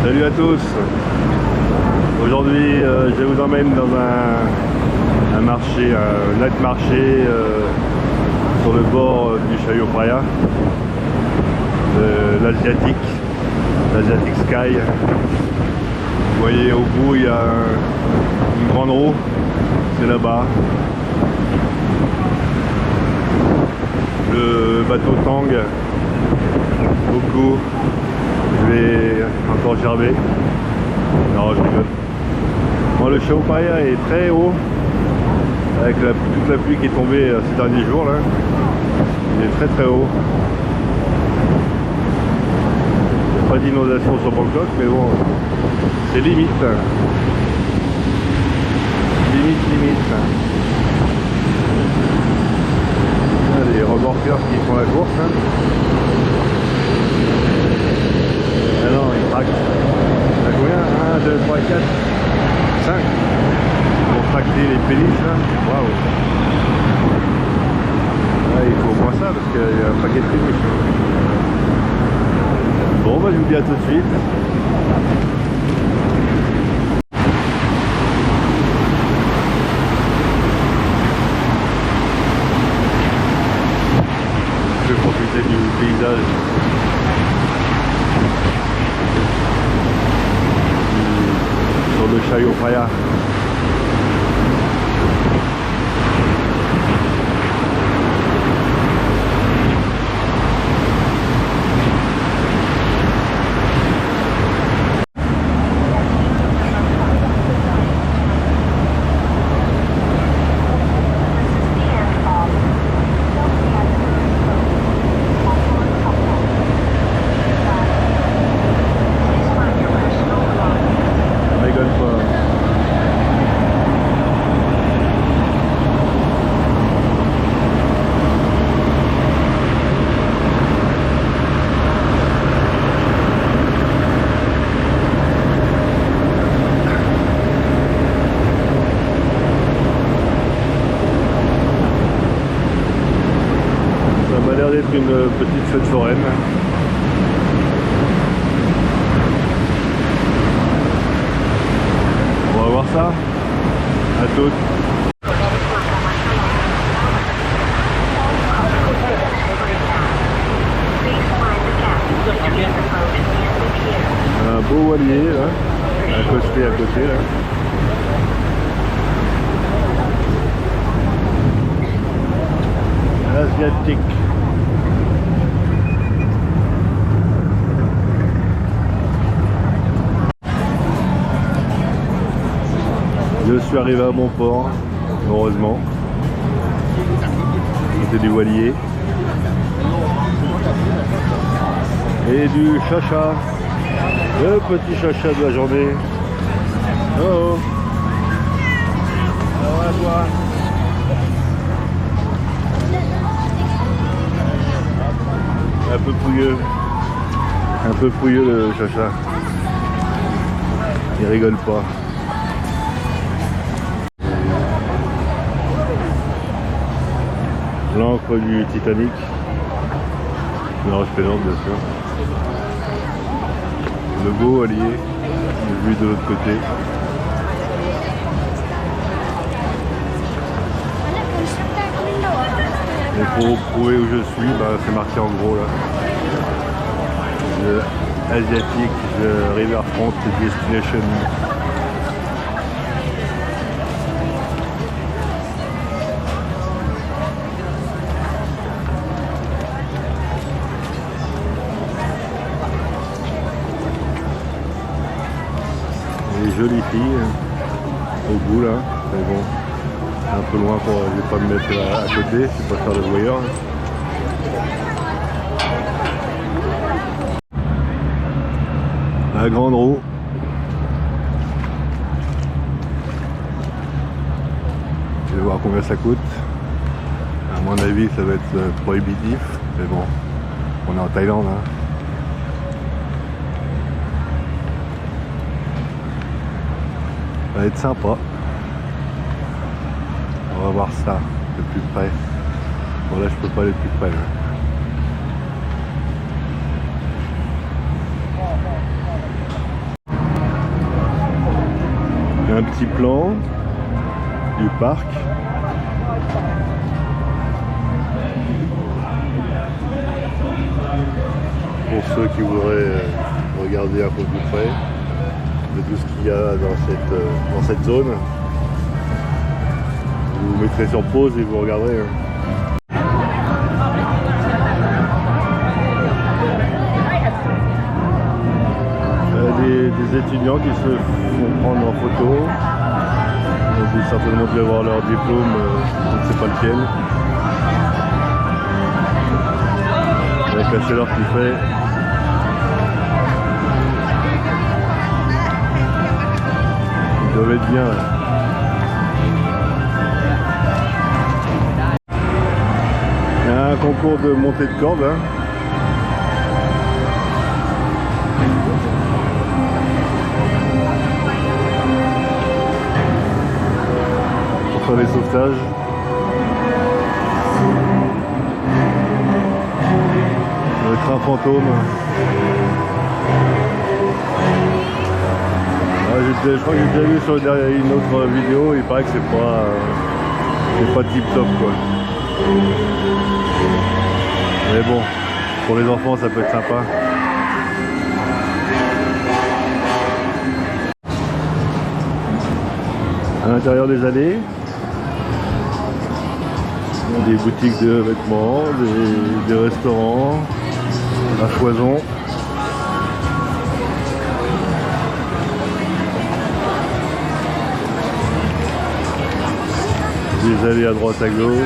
Salut à tous. Aujourd'hui je vous emmène dans un marché, un night marché sur le bord du Chaillot Praia, de l'Asiatique Sky. Vous voyez au bout il y a une grande roue, c'est là-bas. Le bateau Tang, beaucoup. Je vais encore gerber. Non, je rigole. Bon, le Chaillot Praia est très haut avec toute la pluie qui est tombée ces derniers jours là. Il est très très haut. Il n'y a pas d'inondation sur Bangkok, mais bon, c'est limite. Limite. Les remorqueurs qui font la course. Hein. Ah non, ils tractent. À combien 1, 2, 3, 4, 5 pour tracter les péniches là. Waouh. Il faut au moins ça parce qu'il y a un paquet de péniches. Bon, bah, je vous dis à tout de suite. Je vais profiter du paysage. Sur le Chaillot Praia. Une petite fête foraine. On va voir ça. À toutes. Un beau voilier là, accosté à côté là. Asiatique. Je suis arrivé à mon port, heureusement. C'était du voilier. Et du chacha. Le petit chacha de la journée. Oh. Alors à toi. Un peu pouilleux le chacha. Il rigole pas. L'encre du Titanic. Non, je plaisante bien sûr. Le beau allié, vu de l'autre côté. Et pour prouver où je suis, c'est marqué en gros là. Le Asiatique Riverfront Destination. Les jolies filles au bout là, mais bon, un peu loin pour je vais pas me mettre à côté, je vais pas faire de voyeur. La grande roue. Je vais voir combien ça coûte. À mon avis ça va être prohibitif, mais bon, on est en Thaïlande hein. Ça va être sympa. On va voir ça de plus près. Bon là je peux pas aller plus près là. Un petit plan du parc. Pour ceux qui voudraient regarder un peu plus près de tout ce qu'il y a dans cette zone. Vous mettrez sur pause et vous regarderez. Des étudiants qui se font prendre en photo. Ils ont certainement dû avoir leur diplôme, je ne sais pas lequel. Avec la chaleur qu'il fait. Ils doivent être bien là. Il y a un concours de montée de corde. Hein. Les sauvetages. Le train fantôme. Je crois que j'ai déjà vu sur une autre vidéo, il paraît que c'est pas tip top quoi. Mais bon, pour les enfants ça peut être sympa. À l'intérieur des allées, des boutiques de vêtements, des restaurants à foison. Des allées à droite à gauche.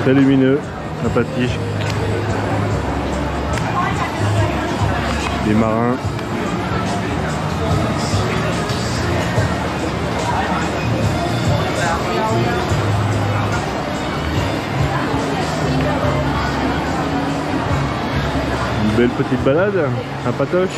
Très lumineux. Sympathique. Des marins. Une belle petite balade, sympatoche.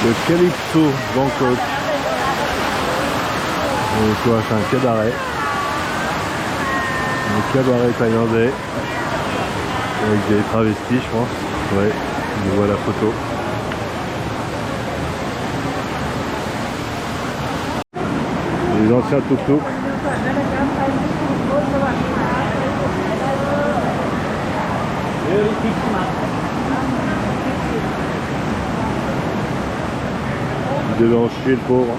Le Calypso Bangkok. C'est un cabaret. Un cabaret thaïlandais. Avec des travestis je pense. Ouais, je vois la photo. Les anciens tuk-tuk. Il devait en chier le pauvre.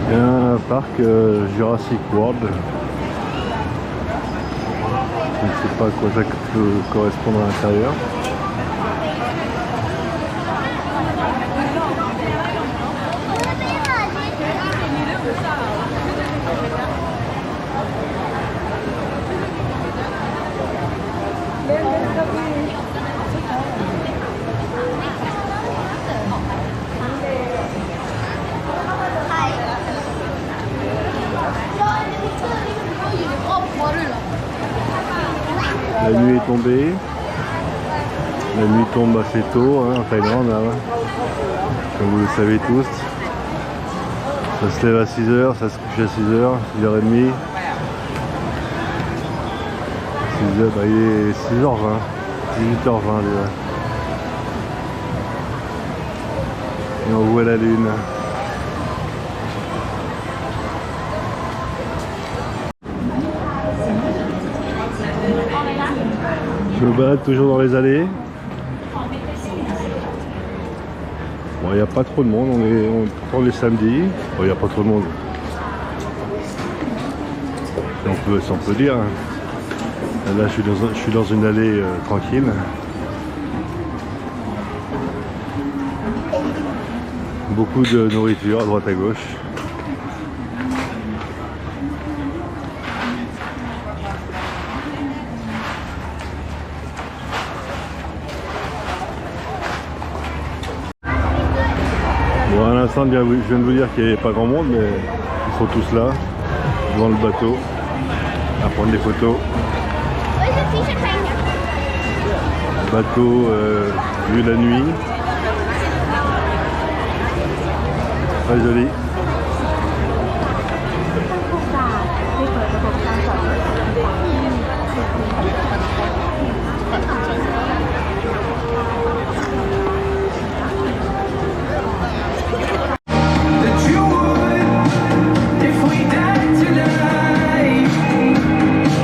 Il y a un parc Jurassic World. Je ne sais pas à quoi ça peut correspondre à l'intérieur. La nuit est tombée. La nuit tombe assez tôt hein, en Thaïlande, hein, comme vous le savez tous. Ça se lève à 6h, ça se couche à 6h, 6h30. 6h, bah, il est 6h20, 18h20 déjà. Et on voit la lune. Je me balade toujours dans les allées. Bon, il n'y a pas trop de monde, on prend les samedis. Bon, il n'y a pas trop de monde. Si on peut dire. Là, je suis dans une allée tranquille. Beaucoup de nourriture à droite à gauche. Bon, à l'instant, je viens de vous dire qu'il n'y avait pas grand monde, mais ils sont tous là, devant le bateau, à prendre des photos. Bateau vu la nuit. Très joli.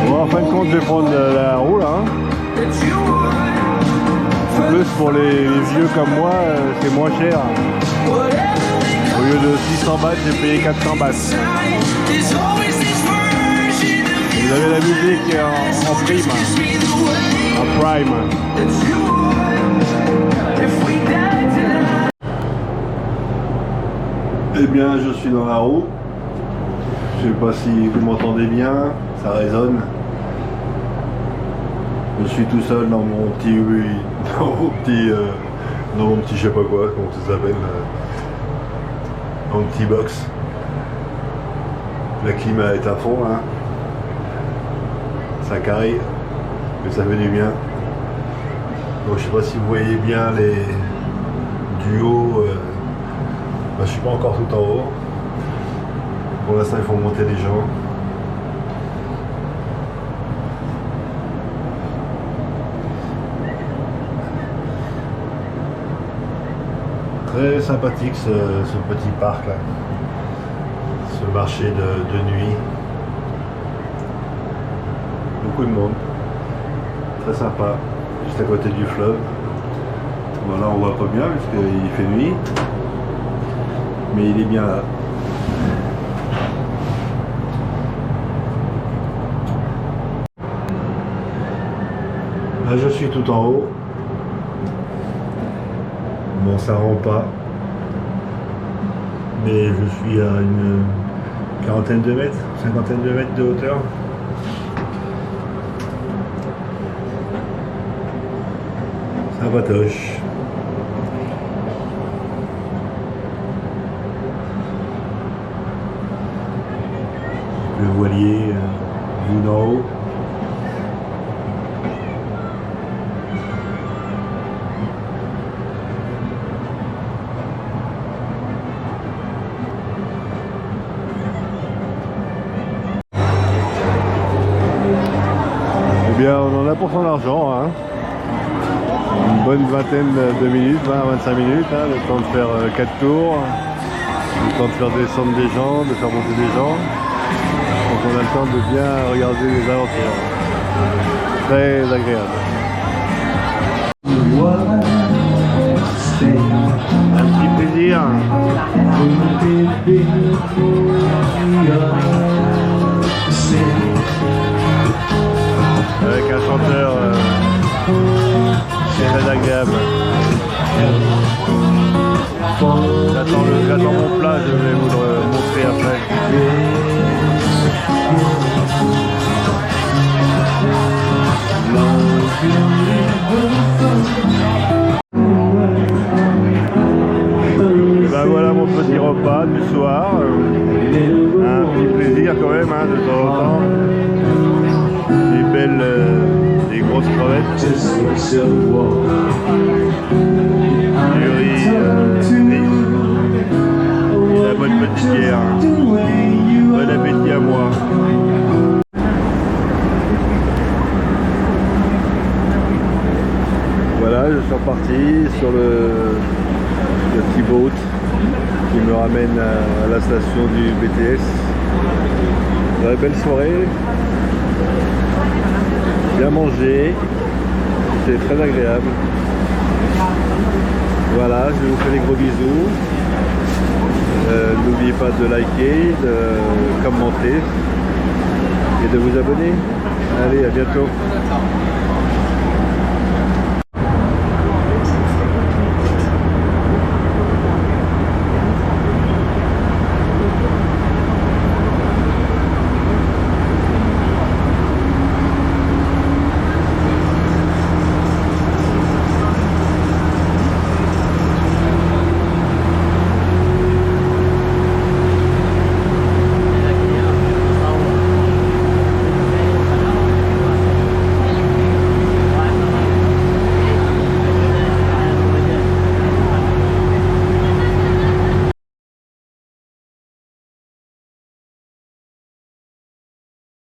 Bon, en fin de compte, je vais prendre la roue là. En plus, pour les vieux comme moi, c'est moins cher. Au lieu de 600 bahts, j'ai payé 400 bahts. Vous avez la musique en prime. En prime. Eh bien, je suis dans la roue. Je sais pas si vous m'entendez bien, ça résonne. Je suis tout seul dans mon petit, dans mon petit je sais pas quoi, comment ça s'appelle, dans mon petit box. La climat est à fond là. Ça caille, mais ça fait du bien. Donc je sais pas si vous voyez bien les du haut. Je suis pas encore tout en haut. Pour l'instant il faut monter les gens. Très sympathique ce petit parc là, ce marché de nuit. Beaucoup de monde, très sympa, juste à côté du fleuve. Voilà, on voit pas bien puisqu'il fait nuit, mais il est bien là. Là je suis tout en haut. Bon, ça rend pas, mais je suis à une quarantaine de mètres, cinquantaine de mètres de hauteur. Ça batoche. Le voilier vu d'en haut. Eh bien, on en a pour son argent, hein. Une bonne vingtaine de minutes, 20-25 minutes, hein, le temps de faire 4 tours, le temps de faire descendre des gens, de faire monter des gens. Donc on a le temps de bien regarder les alentours. Très agréable. Un petit plaisir. Avec un chanteur très agréable. J'attends mon plat, je vais vous le montrer après. Et ben voilà mon petit repas du soir. Un petit plaisir quand même, hein, de temps en temps. Des grosses crevettes, du riz, et la bonne petite bière. Bon appétit à moi. Voilà, je suis reparti sur le petit boat qui me ramène à la station du BTS. Très belle soirée. Bien mangé, c'est très agréable. Voilà, je vous fais des gros bisous. N'oubliez pas de liker, de commenter et de vous abonner. Allez, à bientôt.